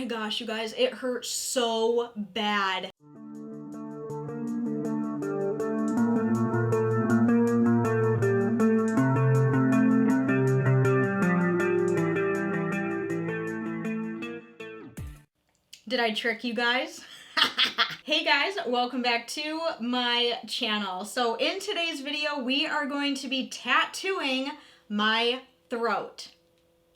gosh, you guys, it hurt so bad. Did I trick you guys? Hey guys, welcome back to my channel. So in today's video, we are going to be tattooing my throat.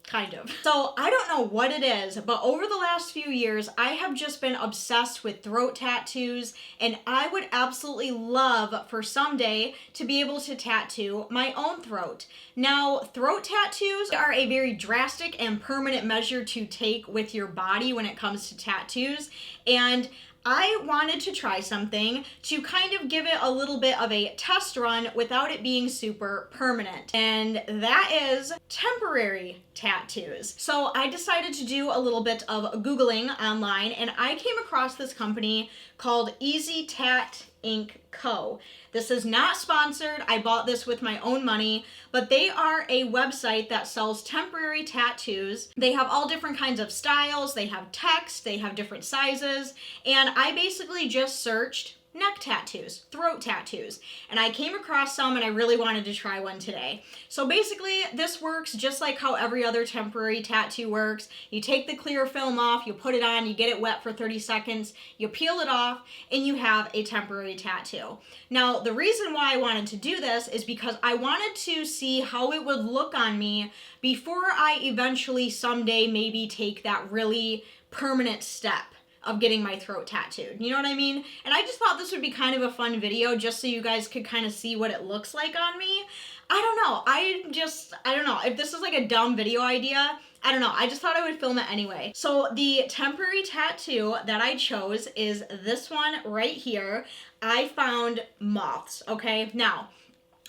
Kind of. So I don't know what it is, but over the last few years, I have just been obsessed with throat tattoos, and I would absolutely love for someday to be able to tattoo my own throat. Now, throat tattoos are a very drastic and permanent measure to take with your body when it comes to tattoos, and I wanted to try something to kind of give it a little bit of a test run without it being super permanent. And that is temporary tattoos. So I decided to do a little bit of Googling online, and I came across this company called Easy Tat Inc. Co. This is not sponsored. I bought this with my own money, but they are a website that sells temporary tattoos. They have all different kinds of styles. They have text, they have different sizes, and I basically just searched neck tattoos, throat tattoos, and I came across some and I really wanted to try one today. So basically this works just like how every other temporary tattoo works. You take the clear film off, you put it on, you get it wet for 30 seconds, you peel it off, and you have a temporary tattoo. Now the reason why I wanted to do this is because I wanted to see how it would look on me before I eventually someday maybe take that really permanent step of getting my throat tattooed. You know what I mean? And I just thought this would be kind of a fun video just so you guys could kind of see what it looks like on me. I don't know. I don't know. If this is like a dumb video idea, I don't know. I just thought I would film it anyway. So the temporary tattoo that I chose is this one right here. I found moths, okay? Now,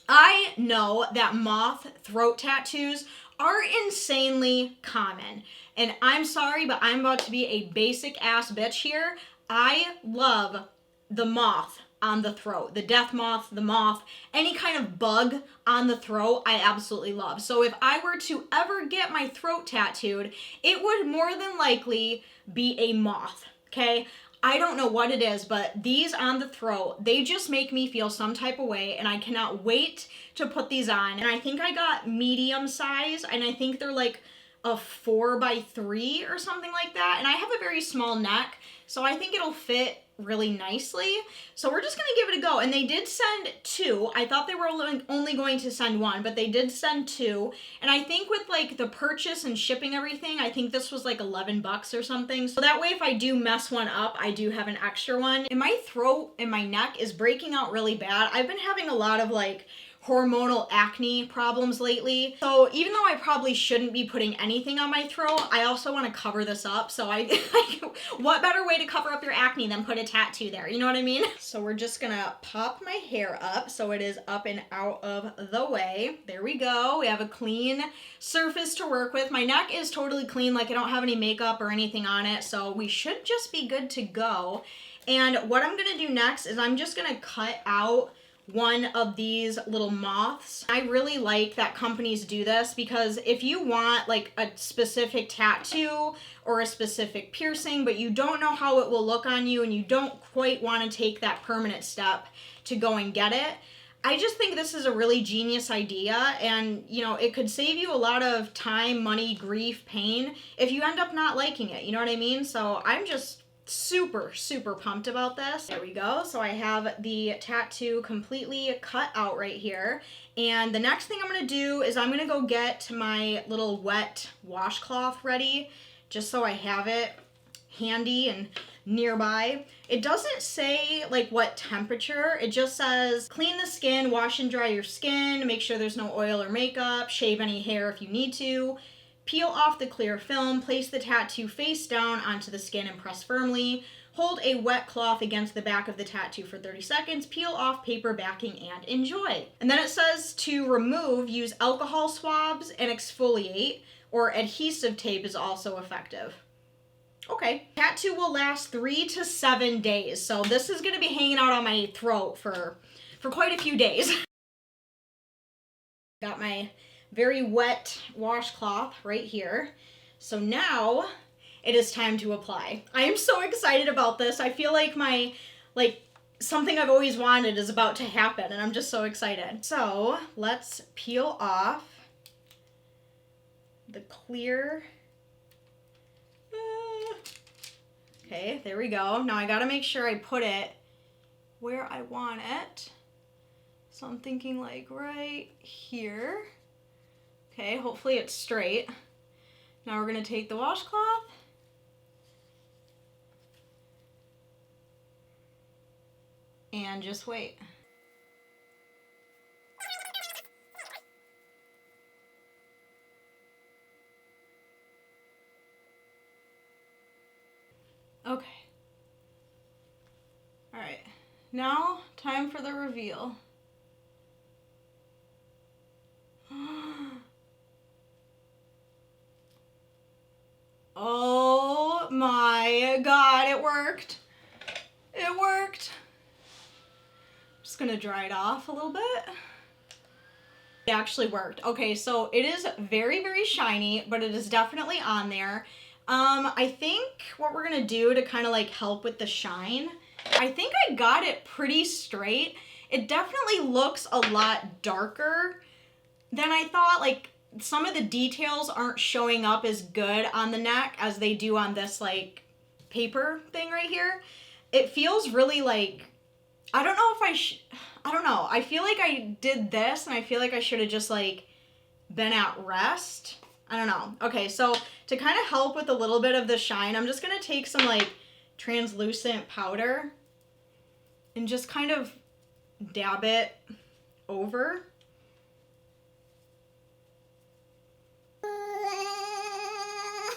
I know that moth throat tattoos are insanely common. And I'm sorry, but I'm about to be a basic ass bitch here. I love the moth on the throat. The death moth, the moth, any kind of bug on the throat, I absolutely love. So if I were to ever get my throat tattooed, it would more than likely be a moth, okay? I don't know what it is, but these on the throat, they just make me feel some type of way, and I cannot wait to put these on. And I think I got medium size, and I think they're like a 4x3 or something like that. And I have a very small neck, so I think it'll fit really nicely. So we're just gonna give it a go. And they did send two. I thought they were only going to send one, but they did send two. And I think with like the purchase and shipping everything, I think this was like 11 bucks or something. So that way if I do mess one up, I do have an extra one. And my throat and my neck is breaking out really bad. I've been having a lot of like hormonal acne problems lately. So even though I probably shouldn't be putting anything on my throat, I also want to cover this up. So what better way to cover up your acne than put a tattoo there? You know what I mean? So we're just gonna pop my hair up so it is up and out of the way. There we go. We have a clean surface to work with. My neck is totally clean, like I don't have any makeup or anything on it. So we should just be good to go. And what I'm gonna do next is I'm just gonna cut out one of these little moths. I really like that companies do this because if you want like a specific tattoo or a specific piercing, but you don't know how it will look on you and you don't quite want to take that permanent step to go and get it, I just think this is a really genius idea, and you know, it could save you a lot of time, money, grief, pain if you end up not liking it. You know what I mean? So I'm just super pumped about this. There we go. So I have the tattoo completely cut out right here. And the next thing I'm going to do is I'm going to go get my little wet washcloth ready, just so I have it handy and nearby. It doesn't say like what temperature. It just says clean the skin, wash and dry your skin, make sure there's no oil or makeup, shave any hair if you need to. Peel off the clear film, place the tattoo face down onto the skin and press firmly. Hold a wet cloth against the back of the tattoo for 30 seconds, peel off paper backing, and enjoy. And then it says to remove, use alcohol swabs and exfoliate, or adhesive tape is also effective. Okay. Tattoo will last 3 to 7 days, so this is going to be hanging out on my throat for quite a few days. Got my very wet washcloth right here. So now it is time to apply. I am so excited about this. I feel like something I've always wanted is about to happen, and I'm just so excited. So let's peel off the clear. Okay, there we go. Now I gotta make sure I put it where I want it. So I'm thinking like right here. Okay, hopefully it's straight. Now we're gonna take the washcloth and just wait. Okay. All right, now time for the reveal. Oh my God, it worked. It worked. I'm just gonna dry it off a little bit. It actually worked. Okay, so it is very, very shiny, but it is definitely on there. I think what we're gonna do to kind of like help with the shine, I think I got it pretty straight. It definitely looks a lot darker than I thought. Like some of the details aren't showing up as good on the neck as they do on this like paper thing right here. It feels really like, I don't know if I don't know. I feel like I did this and I feel like I should have just like been at rest. I don't know. Okay, so to kind of help with a little bit of the shine, I'm just gonna take some like translucent powder and just kind of dab it over.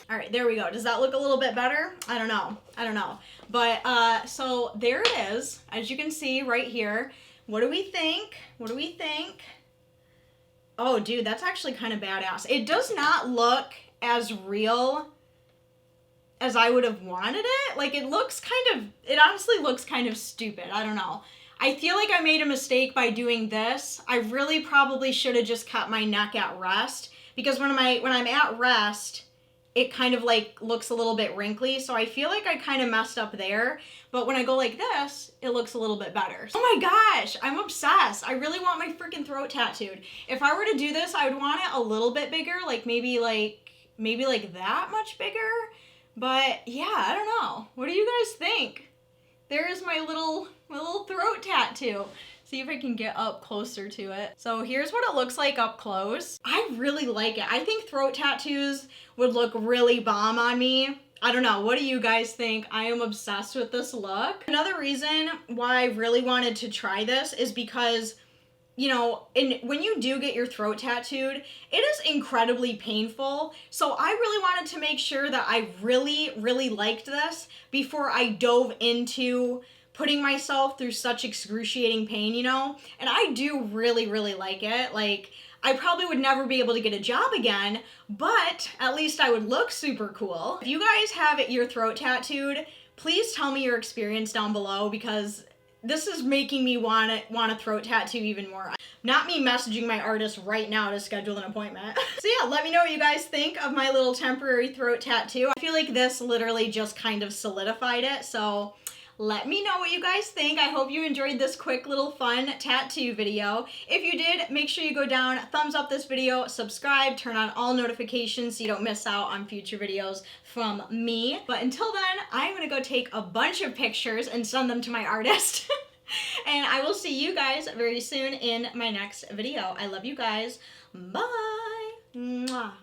All right, there we go. Does that look a little bit better? I don't know. I don't know. But so there it is. As you can see right here. What do we think? What do we think? Oh, dude, that's actually kind of badass. It does not look as real as I would have wanted it. Like it looks kind of, it honestly looks kind of stupid. I don't know. I feel like I made a mistake by doing this. I really probably should have just kept my neck at rest, because when I'm at rest, it kind of like looks a little bit wrinkly. So I feel like I kind of messed up there. But when I go like this, it looks a little bit better. Oh my gosh, I'm obsessed. I really want my freaking throat tattooed. If I were to do this, I would want it a little bit bigger, like maybe like that much bigger. But yeah, I don't know. What do you guys think? There's my little throat tattoo. See if I can get up closer to it. So here's what it looks like up close. I really like it. I think throat tattoos would look really bomb on me. I don't know. What do you guys think? I am obsessed with this look. Another reason why I really wanted to try this is because, you know, when you do get your throat tattooed, it is incredibly painful. So I really wanted to make sure that I really, really liked this before I dove into putting myself through such excruciating pain, you know? And I do really, really like it. Like, I probably would never be able to get a job again, but at least I would look super cool. If you guys have your throat tattooed, please tell me your experience down below, because this is making me want a throat tattoo even more. Not me messaging my artist right now to schedule an appointment. So yeah, let me know what you guys think of my little temporary throat tattoo. I feel like this literally just kind of solidified it, so let me know what you guys think. I hope you enjoyed this quick little fun tattoo video. If you did, make sure you go down, thumbs up this video, subscribe, turn on all notifications so you don't miss out on future videos from me. But until then, I'm gonna go take a bunch of pictures and send them to my artist. And I will see you guys very soon in my next video. I love you guys. Bye. Mwah.